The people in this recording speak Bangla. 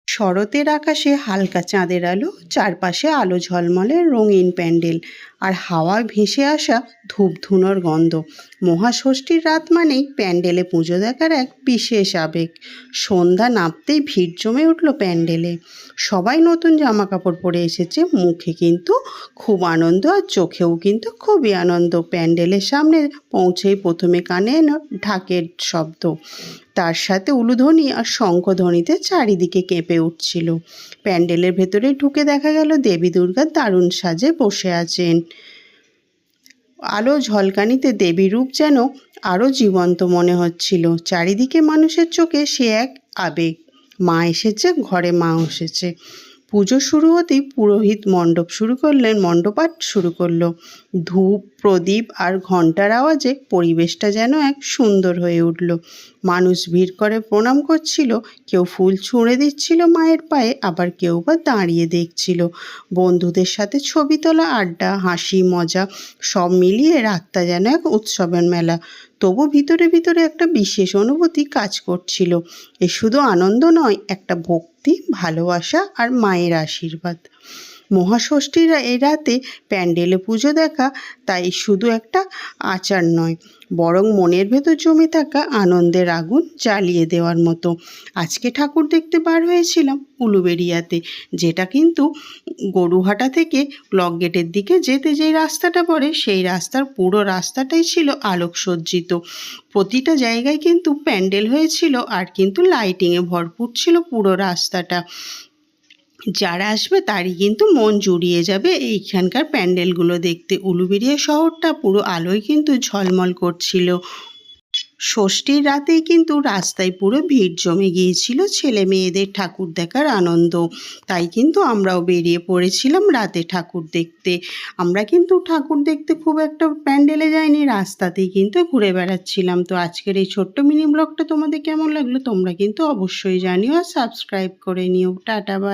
শরতের আকাশে হালকা চাঁদের আলো, চারপাশে আলো ঝলমলে রঙিন প্যান্ডেল, আর হাওয়ায় ভেসে আসা ধূপধুনোর গন্ধ। মহাষষ্ঠীর রাত মানেই প্যান্ডেলে পুজো দেখার এক বিশেষ আবেগ। সন্ধ্যা নামতেই ভিড় জমে উঠল প্যান্ডেলে। সবাই নতুন জামা কাপড় পরে এসেছে, মুখে কিন্তু খুব আনন্দ আর চোখেও কিন্তু খুবই আনন্দ। প্যান্ডেলের সামনে পৌঁছেই প্রথমে কানে এলো ঢাকের শব্দ, তার সাথে উলুধ্বনি আর শঙ্খধ্বনিতে চারিদিকে কেঁপে উঠছিল। প্যান্ডেলের ভেতরে ঢুকে দেখা গেল দেবী দুর্গা দারুণ সাজে বসে আছেন। আলো ঝলকানিতে দেবী রূপ যেন আরও জীবন্ত মনে হচ্ছিল। চারিদিকে মানুষের চোখে সে এক আবেগ, মা এসেছে, ঘরে মা এসেছে। পুজো শুরু হতেই পুরোহিত মণ্ডপাঠ শুরু করলো। ধূপ, প্রদীপ আর ঘণ্টার আওয়াজে পরিবেশটা যেন এক সুন্দর হয়ে উঠল। মানুষ ভিড় করে প্রণাম করছিল, কেউ ফুল ছুঁড়ে দিচ্ছিল মায়ের পায়ে, আবার কেউ বা দাঁড়িয়ে দেখছিল। বন্ধুদের সাথে ছবি তোলা, আড্ডা, হাসি, মজা সব মিলিয়ে রাতটা যেন এক উৎসবের মেলা। তবু ভিতরে ভিতরে একটা বিশেষ অনুভূতি কাজ করছিল। এ শুধু আনন্দ নয়, একটা ভক্তি, ভালোবাসা আর মায়ের আশীর্বাদ। মহাষষ্ঠীর এই রাতে প্যান্ডেলে পুজো দেখা তাই শুধু একটা আচার নয়, বরং মনের ভেতর জমে থাকা আনন্দের আগুন জ্বালিয়ে দেওয়ার মতো। আজকে ঠাকুর দেখতে বার হয়েছিলাম উলুবেড়িয়াতে, যেটা কিন্তু গরুহাটা থেকে ক্লক গেটের দিকে যেতে যেই রাস্তাটা পড়ে, সেই রাস্তার পুরো রাস্তাটাই ছিল আলোকসজ্জিত। প্রতিটা জায়গায় কিন্তু প্যান্ডেল হয়েছিল, আর কিন্তু লাইটিংয়ে ভরপুর ছিল পুরো রাস্তাটা। যারা আসবে তারই কিন্তু মন জুড়িয়ে যাবে এইখানকার প্যান্ডেলগুলো দেখতে। উলুবেড়িয়া শহরটা পুরো আলোয় কিন্তু ঝলমল করছিল। ষষ্ঠীর রাতেই কিন্তু রাস্তায় পুরো ভিড় জমে গিয়েছিল ছেলে মেয়েদের ঠাকুর দেখার আনন্দ। তাই কিন্তু আমরাও বেরিয়ে পড়েছিলাম রাতে ঠাকুর দেখতে। আমরা কিন্তু ঠাকুর দেখতে খুব একটা প্যান্ডেলে যাইনি, রাস্তাতেই কিন্তু ঘুরে বেড়াচ্ছিলাম। তো আজকের এই ছোট্ট মিনি ব্লগটা তোমাদের কেমন লাগলো তোমরা কিন্তু অবশ্যই জানিও, আর সাবস্ক্রাইব করে নিও। টাটা, বাই।